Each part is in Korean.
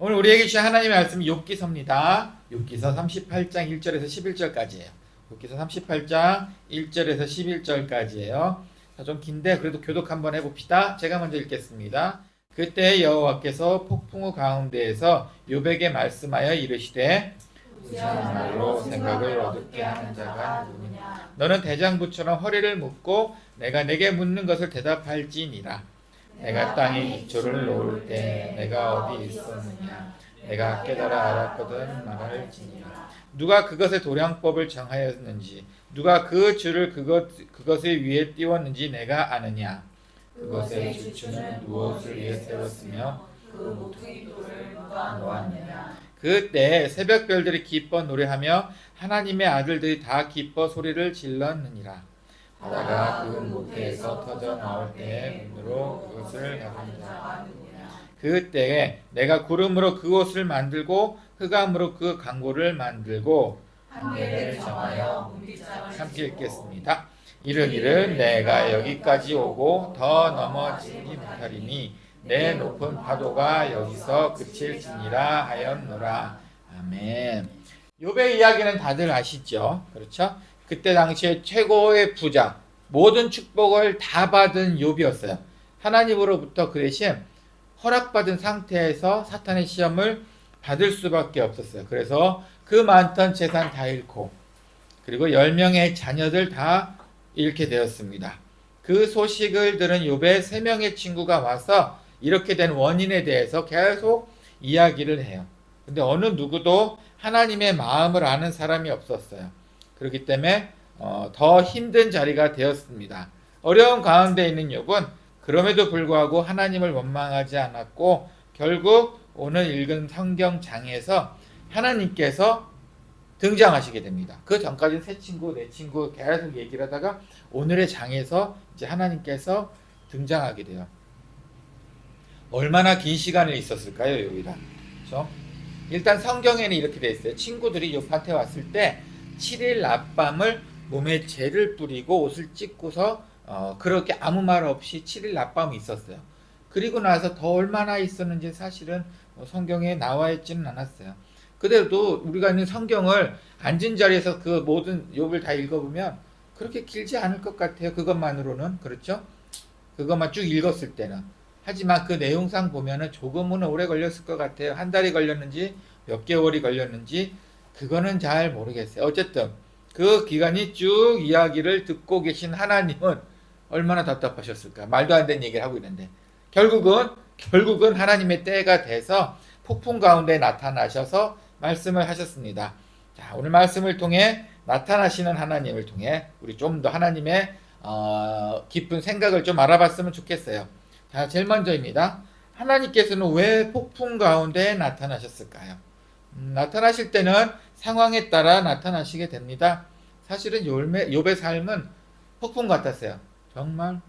오늘 우리에게 주신 하나님의 말씀은 욥기서입니다. 욥기서 38장 1절에서 11절까지예요. 욥기서 38장 1절에서 11절까지예요. 좀 긴데 그래도 교독 한번 해봅시다. 제가 먼저 읽겠습니다. 그때 여호와께서 폭풍우 가운데에서 욥에게 말씀하여 이르시되 말로 생각을 어둡게 하는 자가 누구냐? 너는 대장부처럼 허리를 묶고 내가 내게 묻는 것을 대답할지니라. 내가 땅에 기초를 놓을 때 내가 어디 있었느냐? 내가 깨달아 알았거든 말할지니라. 누가 그것의 도량법을 정하였는지, 누가 그 줄을 그것의 위에 띄웠는지 내가 아느냐? 그것의 주추는 무엇을 위해 세웠으며 그 모퉁이 돌을 누가 놓았느냐? 그때 새벽별들이 기뻐 노래하며 하나님의 아들들이 다 기뻐 소리를 질렀느니라. 바다가 그 모태에서 터져 나올 때에 문으로 그것을 가진 자가 누구냐? 그때에 내가 구름으로 그곳을 만들고 흑암으로 그 강고를 만들고 한계를 정하여 문빗장을 함께 읽겠습니다. 이르기를 내가 여기까지 오고 더 넘어지지 못하리니 내 높은 파도가 여기서 그칠지니라 하였노라. 아멘. 욥의 이야기는 다들 아시죠? 그렇죠? 그때 당시에 최고의 부자, 모든 축복을 다 받은 욥이었어요. 하나님으로부터 그 대신 허락받은 상태에서 사탄의 시험을 받을 수밖에 없었어요. 그래서 그 많던 재산 다 잃고 그리고 10명의 자녀들 다 잃게 되었습니다. 그 소식을 들은 욥의 3명의 친구가 와서 이렇게 된 원인에 대해서 계속 이야기를 해요. 근데 어느 누구도 하나님의 마음을 아는 사람이 없었어요. 그렇기 때문에 더 힘든 자리가 되었습니다. 어려운 가운데 있는 욥은 그럼에도 불구하고 하나님을 원망하지 않았고 결국 오늘 읽은 성경장에서 하나님께서 등장하시게 됩니다. 그 전까지는 새 친구, 내 친구 계속 얘기를 하다가 오늘의 장에서 이제 하나님께서 등장하게 돼요. 얼마나 긴 시간을 있었을까요, 욥이랑? 그렇죠? 일단 성경에는 이렇게 돼 있어요. 친구들이 욥한테 왔을 때 7일 낮밤을 몸에 재를 뿌리고 옷을 찢고서 그렇게 아무 말 없이 7일 낮밤이 있었어요. 그리고 나서 더 얼마나 있었는지 사실은 성경에 나와 있지는 않았어요. 그래도 우리가 있는 성경을 앉은 자리에서 그 모든 욥을 다 읽어보면 그렇게 길지 않을 것 같아요. 그것만으로는. 그렇죠? 그것만 쭉 읽었을 때는. 하지만 그 내용상 보면은 조금은 오래 걸렸을 것 같아요. 한 달이 걸렸는지 몇 개월이 걸렸는지 그거는 잘 모르겠어요. 어쨌든 그 기간이 쭉 이야기를 듣고 계신 하나님은 얼마나 답답하셨을까. 말도 안 되는 얘기를 하고 있는데 결국은 하나님의 때가 돼서 폭풍 가운데 나타나셔서 말씀을 하셨습니다. 자, 오늘 말씀을 통해 나타나시는 하나님을 통해 우리 좀 더 하나님의 깊은 생각을 좀 알아봤으면 좋겠어요. 자, 제일 먼저입니다. 하나님께서는 왜 폭풍 가운데 나타나셨을까요? 나타나실 때는 상황에 따라 나타나시게 됩니다. 사실은 욥의 삶은 폭풍 같았어요. 정말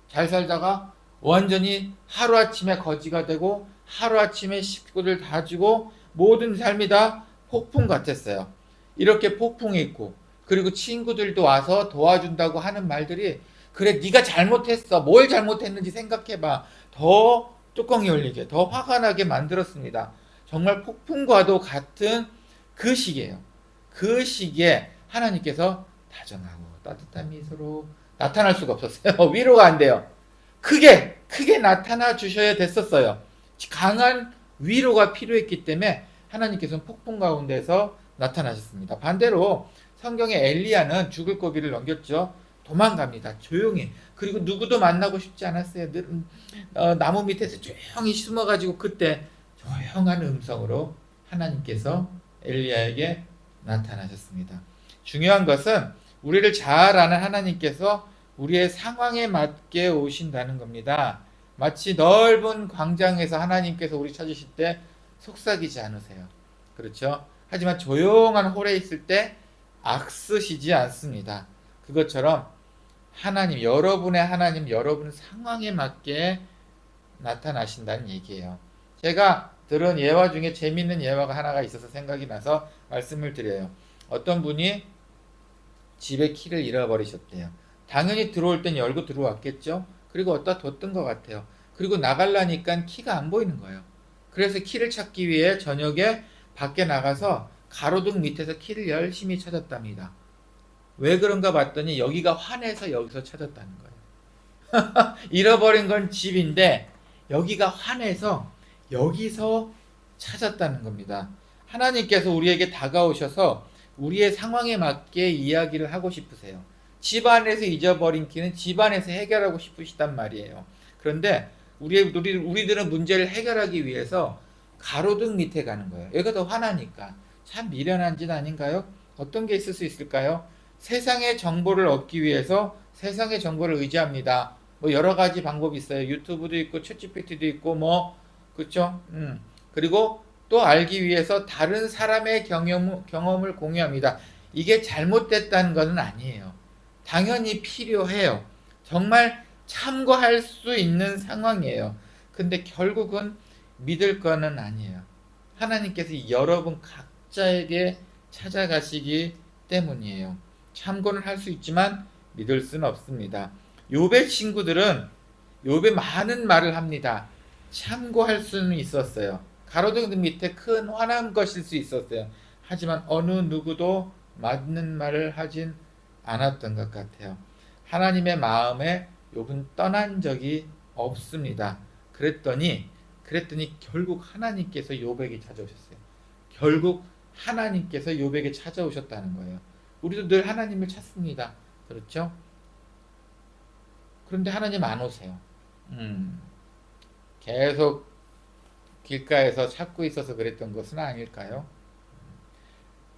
잘 살다가 완전히 하루아침에 거지가 되고 하루아침에 식구들 다 죽고 모든 삶이 다 폭풍 같았어요. 이렇게 폭풍이 있고 그리고 친구들도 와서 도와준다고 하는 말들이 그래 네가 잘못했어. 뭘 잘못했는지 생각해봐. 더 뚜껑이 열리게 더 화가 나게 만들었습니다. 정말 폭풍과도 같은 그 시기예요. 그 시기에 하나님께서 다정하고 따뜻한 미소로 나타날 수가 없었어요. 위로가 안 돼요. 크게 나타나 주셔야 됐었어요. 강한 위로가 필요했기 때문에 하나님께서는 폭풍 가운데서 나타나셨습니다. 반대로 성경의 엘리야는 죽을 고비를 넘겼죠. 도망갑니다. 조용히. 그리고 누구도 만나고 싶지 않았어요. 나무 밑에서 조용히 숨어가지고 그때 조용한 음성으로 하나님께서 엘리야에게 나타나셨습니다. 중요한 것은 우리를 잘 아는 하나님께서 우리의 상황에 맞게 오신다는 겁니다. 마치 넓은 광장에서 하나님께서 우리 찾으실 때 속삭이지 않으세요. 그렇죠? 하지만 조용한 홀에 있을 때 악쓰시지 않습니다. 그것처럼 하나님, 여러분의 하나님, 여러분 상황에 맞게 나타나신다는 얘기예요. 제가 들은 예화 중에 재미있는 예화가 하나가 있어서 생각이 나서 말씀을 드려요. 어떤 분이 집에 키를 잃어버리셨대요. 당연히 들어올 땐 열고 들어왔겠죠. 그리고 어디다 뒀던 것 같아요. 그리고 나가려니까 키가 안 보이는 거예요. 그래서 키를 찾기 위해 저녁에 밖에 나가서 가로등 밑에서 키를 열심히 찾았답니다. 왜 그런가 봤더니 여기가 환해서 여기서 찾았다는 거예요. 잃어버린 건 집인데 여기가 환해서 여기서 찾았다는 겁니다. 하나님께서 우리에게 다가오셔서 우리의 상황에 맞게 이야기를 하고 싶으세요. 집안에서 잊어버린 키는 집안에서 해결하고 싶으시단 말이에요. 그런데 우리들은 문제를 해결하기 위해서 가로등 밑에 가는 거예요. 여기가 더 화나니까. 참 미련한 짓 아닌가요? 어떤 게 있을 수 있을까요? 세상의 정보를 얻기 위해서 세상의 정보를 의지합니다. 뭐 여러 가지 방법이 있어요. 유튜브도 있고 챗GPT도 있고 뭐 그렇죠? 그리고 또 알기 위해서 다른 사람의 경험을 공유합니다. 이게 잘못됐다는 것은 아니에요. 당연히 필요해요. 정말 참고할 수 있는 상황이에요. 근데 결국은 믿을 거는 아니에요. 하나님께서 여러분 각자에게 찾아가시기 때문이에요. 참고는 할 수 있지만 믿을 수는 없습니다. 욥의 친구들은 욥의 많은 말을 합니다. 참고할 수는 있었어요. 가로등 밑에 큰 화난 것일 수 있었어요. 하지만 어느 누구도 맞는 말을 하진 않았던 것 같아요. 하나님의 마음에 욥은 떠난 적이 없습니다. 그랬더니 결국 하나님께서 욥에게 찾아오셨어요. 결국 하나님께서 욥에게 찾아오셨다는 거예요. 우리도 늘 하나님을 찾습니다. 그렇죠? 그런데 하나님 안 오세요. 계속 길가에서 찾고 있어서 그랬던 것은 아닐까요?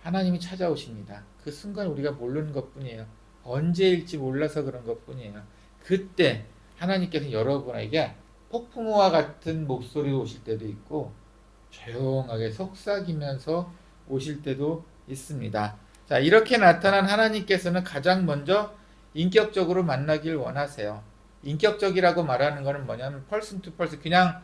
하나님이 찾아오십니다. 그 순간 우리가 모르는 것뿐이에요. 언제일지 몰라서 그런 것뿐이에요. 그때 하나님께서 여러분에게 폭풍우와 같은 목소리로 오실 때도 있고 조용하게 속삭이면서 오실 때도 있습니다. 자, 이렇게 나타난 하나님께서는 가장 먼저 인격적으로 만나길 원하세요. 인격적이라고 말하는 것은 뭐냐면 person to person, 그냥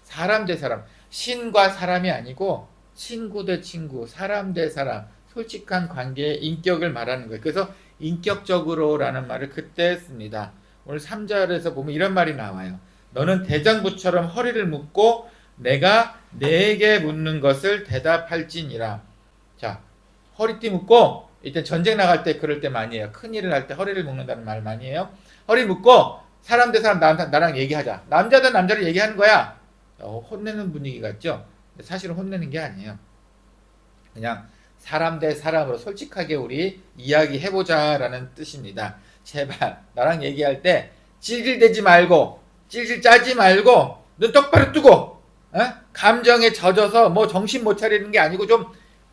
사람 대 사람, 신과 사람이 아니고 친구 대 친구, 사람 대 사람, 솔직한 관계의 인격을 말하는 거예요. 그래서 인격적으로라는 말을 그때 씁니다. 오늘 3절에서 보면 이런 말이 나와요. 너는 대장부처럼 허리를 묶고 내가 내게 묻는 것을 대답할지니라. 자, 허리띠 묶고, 이때 전쟁 나갈 때 그럴 때 많이 해요. 큰일을 할 때 허리를 묶는다는 말 많이 해요. 허리 묶고 사람 대 사람 나랑 얘기하자. 남자 대 남자를 얘기하는 거야. 혼내는 분위기 같죠? 사실은 혼내는 게 아니에요. 그냥 사람 대 사람으로 솔직하게 우리 이야기해보자 라는 뜻입니다. 제발 나랑 얘기할 때 찔찔대지 말고 찔찔 짜지 말고 눈 똑바로 뜨고 감정에 젖어서 뭐 정신 못 차리는 게 아니고 좀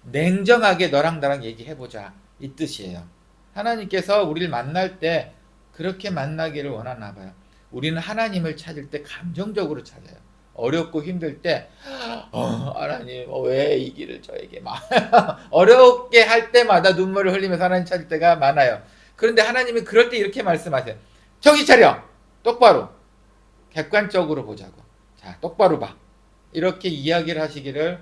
냉정하게 너랑 나랑 얘기해보자 이 뜻이에요. 하나님께서 우리를 만날 때 그렇게 만나기를 원하나 봐요. 우리는 하나님을 찾을 때 감정적으로 찾아요. 어렵고 힘들 때 하나님 왜 이 길을 저에게 막 어렵게 할 때마다 눈물을 흘리면서 하나님 찾을 때가 많아요. 그런데 하나님은 그럴 때 이렇게 말씀하세요. 정신 차려! 똑바로 객관적으로 보자고. 자, 똑바로 봐. 이렇게 이야기를 하시기를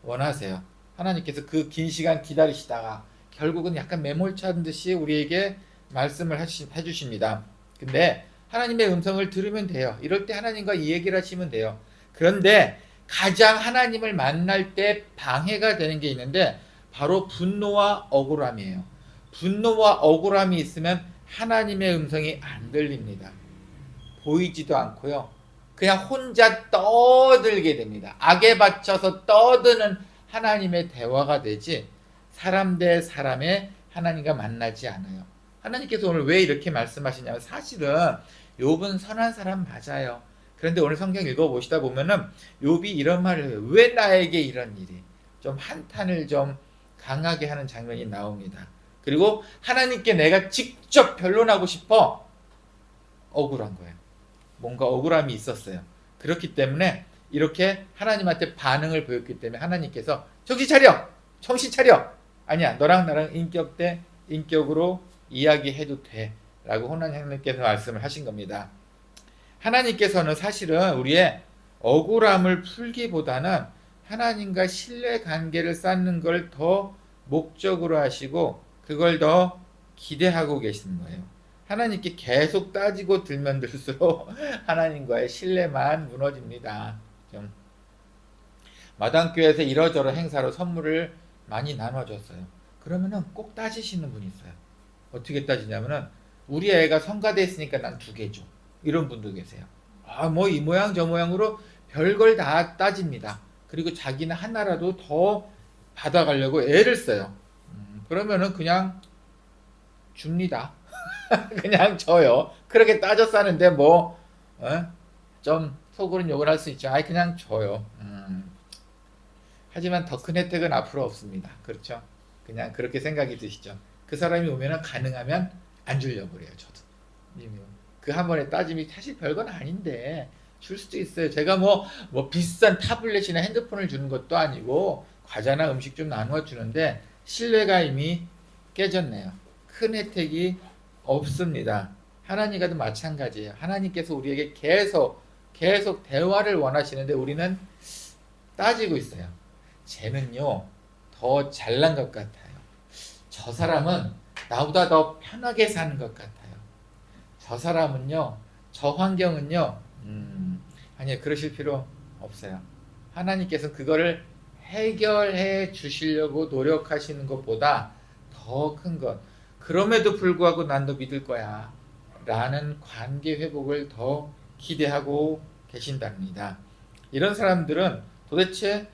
원하세요. 하나님께서 그 긴 시간 기다리시다가 결국은 약간 매몰찬 듯이 우리에게 말씀을 해주십니다. 근데 하나님의 음성을 들으면 돼요. 이럴 때 하나님과 이 얘기를 하시면 돼요. 그런데 가장 하나님을 만날 때 방해가 되는 게 있는데 바로 분노와 억울함이에요. 분노와 억울함이 있으면 하나님의 음성이 안 들립니다. 보이지도 않고요. 그냥 혼자 떠들게 됩니다. 악에 받쳐서 떠드는 하나님의 대화가 되지 사람 대 사람의 하나님과 만나지 않아요. 하나님께서 오늘 왜 이렇게 말씀하시냐면 사실은 욥은 선한 사람 맞아요. 그런데 오늘 성경 읽어보시다 보면은 욥이 이런 말을 해요. 왜 나에게 이런 일이? 좀 한탄을 좀 강하게 하는 장면이 나옵니다. 그리고 하나님께 내가 직접 변론하고 싶어. 억울한 거예요. 뭔가 억울함이 있었어요. 그렇기 때문에 이렇게 하나님한테 반응을 보였기 때문에 하나님께서 정신 차려! 정신 차려! 아니야, 너랑 나랑 인격 대 인격으로 이야기해도 돼 라고 하나님께서 말씀을 하신 겁니다. 하나님께서는 사실은 우리의 억울함을 풀기보다는 하나님과 신뢰관계를 쌓는 걸 더 목적으로 하시고 그걸 더 기대하고 계시는 거예요. 하나님께 계속 따지고 들면 들수록 하나님과의 신뢰만 무너집니다. 좀 마당교회에서 이러저러 행사로 선물을 많이 나눠줬어요. 그러면은 꼭 따지시는 분이 있어요. 어떻게 따지냐면은 우리 애가 성가대 있으니까 난 2개 줘. 이런 분도 계세요. 아, 뭐 이 모양 저 모양으로 별걸 다 따집니다. 그리고 자기는 하나라도 더 받아가려고 애를 써요. 그러면은 그냥 줍니다. 그냥 줘요. 그렇게 따져 싸는데 뭐, 좀 속으로는 욕을 할 수 있죠. 아이, 그냥 줘요. 하지만 더 큰 혜택은 앞으로 없습니다. 그렇죠? 그냥 그렇게 생각이 드시죠. 그 사람이 오면은 가능하면 안 주려고 그래요. 저도. 그 한 번에 따짐이 사실 별건 아닌데 줄 수도 있어요. 제가 뭐 비싼 타블렛이나 핸드폰을 주는 것도 아니고 과자나 음식 좀 나누어 주는데 신뢰가 이미 깨졌네요. 큰 혜택이 없습니다. 하나님과도 마찬가지예요. 하나님께서 우리에게 계속 대화를 원하시는데 우리는 따지고 있어요. 쟤는요 더 잘난 것 같아요. 저 사람은 나보다 더 편하게 사는 것 같아요. 저 사람은요, 저 환경은요, 아니요, 그러실 필요 없어요. 하나님께서 그거를 해결해 주시려고 노력하시는 것보다 더 큰 것, 그럼에도 불구하고 난 너 믿을 거야 라는 관계 회복을 더 기대하고 계신답니다. 이런 사람들은 도대체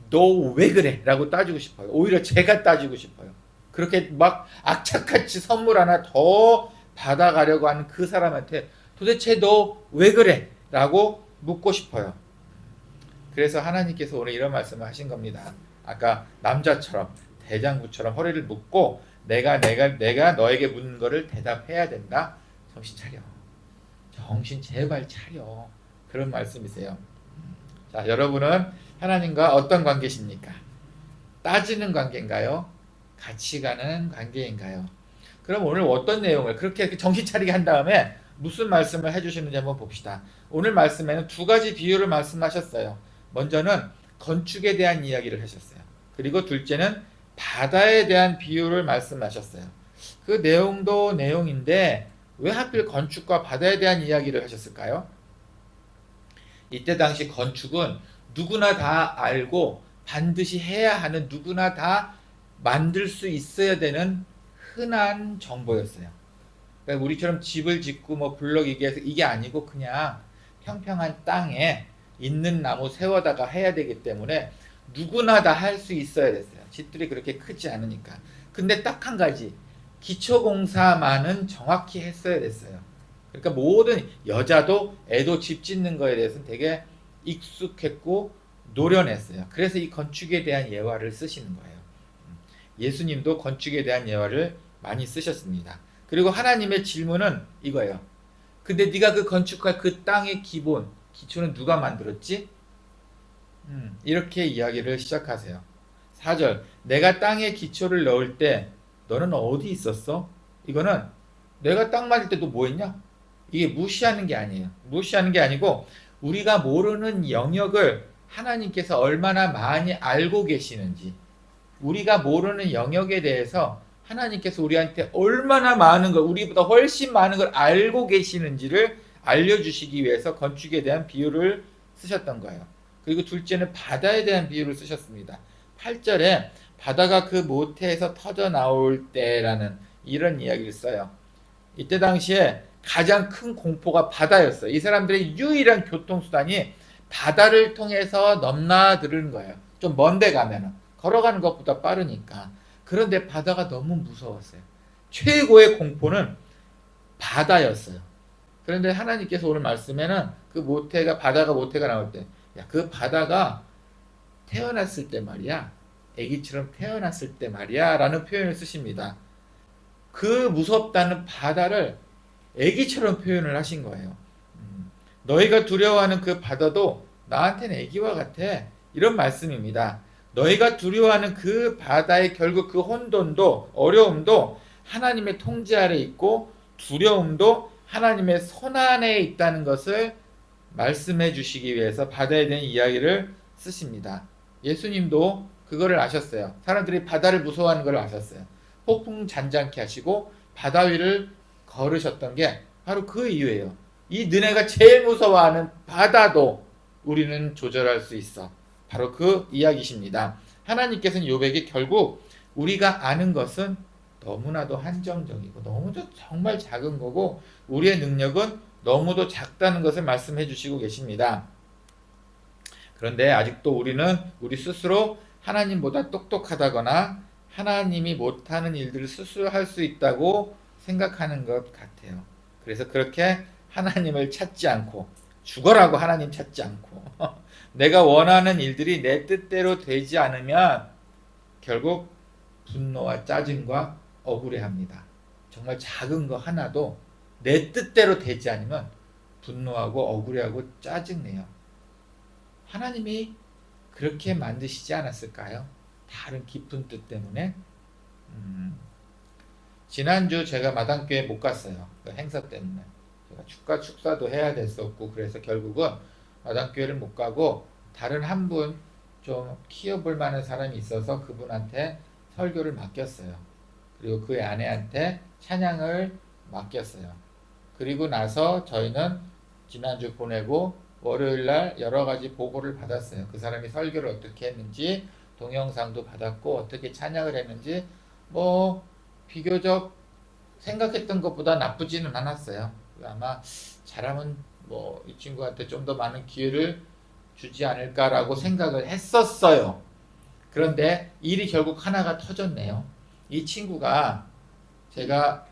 너 왜 그래? 라고 따지고 싶어요. 오히려 제가 따지고 싶어요. 그렇게 막 악착같이 선물 하나 더 받아가려고 하는 그 사람한테 도대체 너 왜 그래? 라고 묻고 싶어요. 그래서 하나님께서 오늘 이런 말씀을 하신 겁니다. 아까 남자처럼 대장부처럼 허리를 묶고 내가 너에게 묻는 거를 대답해야 된다. 정신 차려. 정신 제발 차려. 그런 말씀이세요. 자, 여러분은 하나님과 어떤 관계십니까? 따지는 관계인가요? 같이 가는 관계인가요? 그럼 오늘 어떤 내용을 그렇게 정신 차리게 한 다음에 무슨 말씀을 해주시는지 한번 봅시다. 오늘 말씀에는 2가지 비유를 말씀하셨어요. 먼저는 건축에 대한 이야기를 하셨어요. 그리고 둘째는 바다에 대한 비유를 말씀하셨어요. 그 내용도 내용인데 왜 하필 건축과 바다에 대한 이야기를 하셨을까요? 이때 당시 건축은 누구나 다 알고 반드시 해야 하는, 누구나 다 만들 수 있어야 되는 흔한 정보였어요. 그러니까 우리처럼 집을 짓고 뭐 블럭 이게 아니고 그냥 평평한 땅에 있는 나무 세워다가 해야 되기 때문에 누구나 다 할 수 있어야 됐어요. 집들이 그렇게 크지 않으니까. 근데 딱 한 가지, 기초공사만은 정확히 했어야 됐어요. 그러니까 모든 여자도 애도 집 짓는 거에 대해서는 되게 익숙했고 노련했어요. 그래서 이 건축에 대한 예화를 쓰시는 거예요. 예수님도 건축에 대한 예화를 많이 쓰셨습니다. 그리고 하나님의 질문은 이거예요. 근데 네가 그 건축할 그 땅의 기초는 누가 만들었지? 이렇게 이야기를 시작하세요. 4절, 내가 땅에 기초를 넣을 때 너는 어디 있었어? 이거는 내가 땅 만들 때 너 뭐 했냐? 이게 무시하는 게 아니에요. 무시하는 게 아니고 우리가 모르는 영역을 하나님께서 얼마나 많이 알고 계시는지, 우리가 모르는 영역에 대해서 하나님께서 우리한테 얼마나 많은 걸, 우리보다 훨씬 많은 걸 알고 계시는지를 알려주시기 위해서 건축에 대한 비유를 쓰셨던 거예요. 그리고 둘째는 바다에 대한 비유를 쓰셨습니다. 8절에 바다가 그 모태에서 터져 나올 때라는 이런 이야기를 써요. 이때 당시에 가장 큰 공포가 바다였어요. 이 사람들의 유일한 교통수단이 바다를 통해서 넘나드는 거예요. 좀 먼데 가면은 걸어가는 것보다 빠르니까. 그런데 바다가 너무 무서웠어요. 최고의 공포는 바다였어요. 그런데 하나님께서 오늘 말씀에는 그 바다가 모태가 나올 때, 야, 그 바다가 태어났을 때 말이야, 아기처럼 태어났을 때 말이야 라는 표현을 쓰십니다. 그 무섭다는 바다를 아기처럼 표현을 하신 거예요. 너희가 두려워하는 그 바다도 나한테는 아기와 같아, 이런 말씀입니다. 너희가 두려워하는 그 바다의 결국 그 혼돈도 어려움도 하나님의 통제 아래 있고 두려움도 하나님의 손 안에 있다는 것을 말씀해 주시기 위해서 바다에 대한 이야기를 쓰십니다. 예수님도 그거를 아셨어요. 사람들이 바다를 무서워하는 걸 아셨어요. 폭풍 잔잔케 하시고 바다 위를 걸으셨던 게 바로 그 이유예요. 이 너네가 제일 무서워하는 바다도 우리는 조절할 수 있어. 바로 그 이야기십니다. 하나님께서는 욥에게 결국 우리가 아는 것은 너무나도 한정적이고 너무도 정말 작은 거고 우리의 능력은 너무도 작다는 것을 말씀해 주시고 계십니다. 그런데 아직도 우리는 우리 스스로 하나님보다 똑똑하다거나 하나님이 못하는 일들을 스스로 할 수 있다고 생각하는 것 같아요. 그래서 그렇게 하나님을 찾지 않고 죽어라고 하나님 찾지 않고 내가 원하는 일들이 내 뜻대로 되지 않으면 결국 분노와 짜증과 억울해합니다. 정말 작은 거 하나도 내 뜻대로 되지 않으면 분노하고 억울해하고 짜증내요. 하나님이 그렇게 만드시지 않았을까요? 다른 깊은 뜻 때문에. 지난주 제가 마당교회 못 갔어요. 그 행사 때문에. 제가 축사도 해야 됐었고 그래서 결국은 마당교회를 못 가고 다른 한 분 좀 키워볼 만한 사람이 있어서 그분한테 설교를 맡겼어요. 그리고 그 아내한테 찬양을 맡겼어요. 그리고 나서 저희는 지난주 보내고 월요일날 여러 가지 보고를 받았어요. 그 사람이 설교를 어떻게 했는지 동영상도 받았고 어떻게 찬양을 했는지 뭐 비교적 생각했던 것보다 나쁘지는 않았어요. 아마 잘하면 뭐 이 친구한테 좀 더 많은 기회를 주지 않을까라고 생각을 했었어요. 그런데 일이 결국 하나가 터졌네요. 이 친구가 제가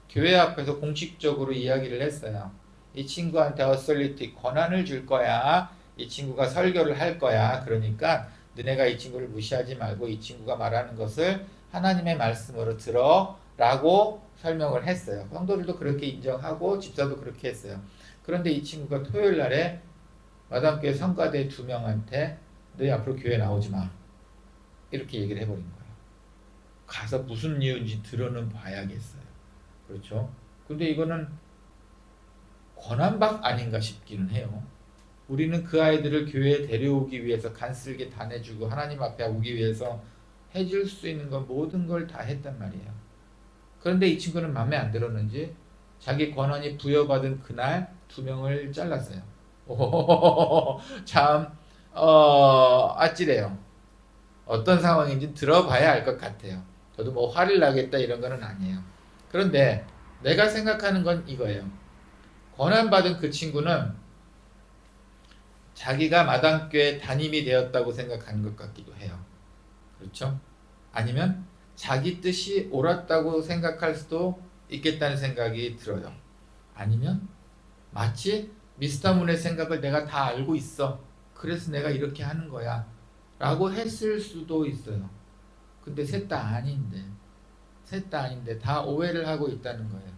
교회 앞에서 공식적으로 이야기를 했어요. 이 친구한테 어설리티 권한을 줄 거야. 이 친구가 설교를 할 거야. 그러니까 너네가 이 친구를 무시하지 말고 이 친구가 말하는 것을 하나님의 말씀으로 들어 라고 설명을 했어요. 성도들도 그렇게 인정하고 집사도 그렇게 했어요. 그런데 이 친구가 토요일 날에 마담교회 성가대 2명한테 너희 앞으로 교회 나오지 마. 이렇게 얘기를 해버린 거예요. 가서 무슨 이유인지 들어는 봐야겠어요. 그렇죠? 근데 이거는 권한박 아닌가 싶기는 해요. 우리는 그 아이들을 교회에 데려오기 위해서 간슬게 다 내주고 하나님 앞에 오기 위해서 해줄 수 있는 건 모든 걸 다 했단 말이에요. 그런데 이 친구는 마음에 안 들었는지 자기 권한이 부여받은 그날 2명을 잘랐어요. 참 아찔해요. 어떤 상황인지 들어봐야 알 것 같아요. 저도 뭐 화를 나겠다 이런 거는 아니에요. 그런데 내가 생각하는 건 이거예요. 권한받은 그 친구는 자기가 마당교회 담임이 되었다고 생각하는 것 같기도 해요. 그렇죠? 아니면 자기 뜻이 옳았다고 생각할 수도 있겠다는 생각이 들어요. 아니면 마치 미스터 문의 생각을 내가 다 알고 있어. 그래서 내가 이렇게 하는 거야. 라고 했을 수도 있어요. 근데 셋 다 아닌데. 셋 다 아닌데 다 오해를 하고 있다는 거예요.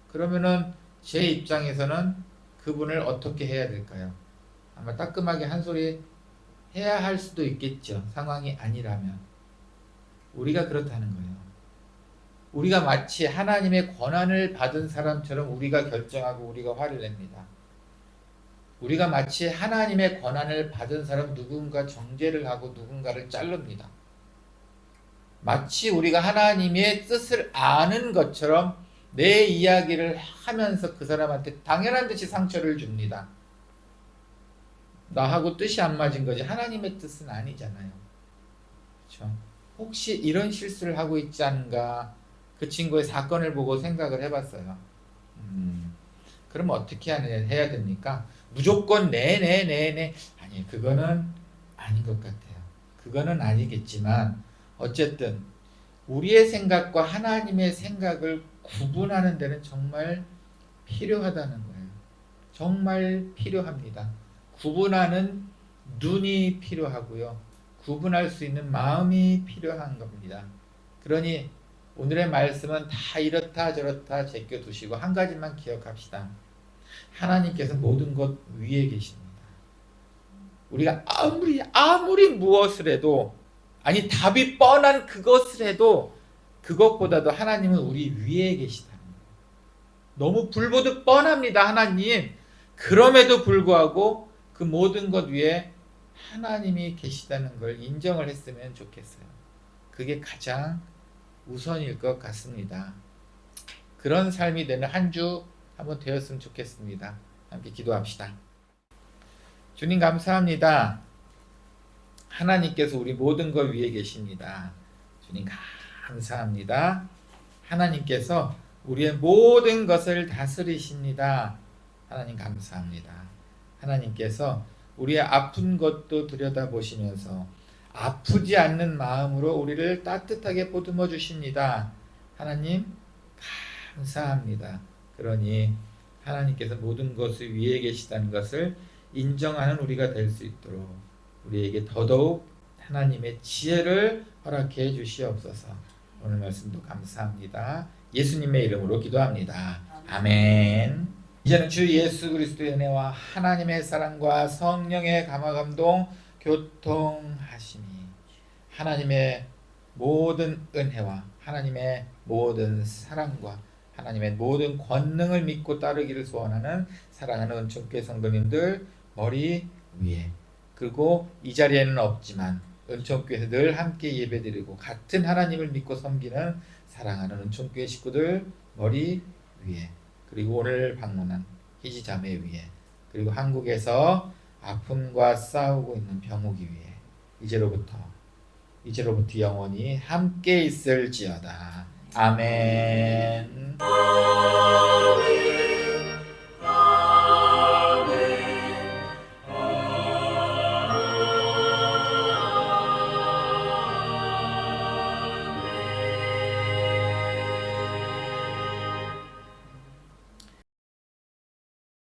그러면은 제 입장에서는 그분을 어떻게 해야 될까요? 아마 따끔하게 한 소리 해야 할 수도 있겠죠. 상황이 아니라면. 우리가 그렇다는 거예요. 우리가 마치 하나님의 권한을 받은 사람처럼 우리가 결정하고 우리가 화를 냅니다. 우리가 마치 하나님의 권한을 받은 사람 누군가 정죄를 하고 누군가를 자릅니다. 마치 우리가 하나님의 뜻을 아는 것처럼 내 이야기를 하면서 그 사람한테 당연한 듯이 상처를 줍니다. 나하고 뜻이 안 맞은 거지 하나님의 뜻은 아니잖아요. 그렇죠? 혹시 이런 실수를 하고 있지 않은가 그 친구의 사건을 보고 생각을 해봤어요. 그럼 어떻게 해야 됩니까? 무조건 네네네네 아니 그거는 아닌 것 같아요. 그거는 아니겠지만 어쨌든 우리의 생각과 하나님의 생각을 구분하는 데는 정말 필요하다는 거예요. 정말 필요합니다. 구분하는 눈이 필요하고요. 구분할 수 있는 마음이 필요한 겁니다. 그러니 오늘의 말씀은 다 이렇다 저렇다 제껴두시고 한 가지만 기억합시다. 하나님께서 모든 것 위에 계십니다. 우리가 아무리 무엇을 해도 아니 답이 뻔한 그것을 해도 그것보다도 하나님은 우리 위에 계시다는 거예요. 너무 불보듯 뻔합니다. 하나님. 그럼에도 불구하고 그 모든 것 위에 하나님이 계시다는 걸 인정을 했으면 좋겠어요. 그게 가장 우선일 것 같습니다. 그런 삶이 되는 한 주 한번 되었으면 좋겠습니다. 함께 기도합시다. 주님 감사합니다. 하나님께서 우리 모든 것 위에 계십니다. 주님 감사합니다. 하나님께서 우리의 모든 것을 다스리십니다. 하나님 감사합니다. 하나님께서 우리의 아픈 것도 들여다보시면서 아프지 않는 마음으로 우리를 따뜻하게 보듬어 주십니다. 하나님 감사합니다. 그러니 하나님께서 모든 것을 위에 계시다는 것을 인정하는 우리가 될 수 있도록 우리에게 더더욱 하나님의 지혜를 허락해 주시옵소서. 오늘 말씀도 감사합니다. 예수님의 이름으로 기도합니다. 아멘. 이제는 주 예수 그리스도의 은혜와 하나님의 사랑과 성령의 감화감동 교통하심이 하나님의 모든 은혜와 하나님의 모든 사랑과 하나님의 모든 권능을 믿고 따르기를 소원하는 사랑하는 은총교회 성도님들 머리 위에, 그리고 이 자리에는 없지만 은총교회에서 늘 함께 예배드리고 같은 하나님을 믿고 섬기는 사랑하는 은총교회 식구들 머리 위에, 그리고 오늘 방문한 희지 자매 위에, 그리고 한국에서 아픔과 싸우고 있는 병욱이 위에 이제로부터 영원히 함께 있을지어다. 아멘.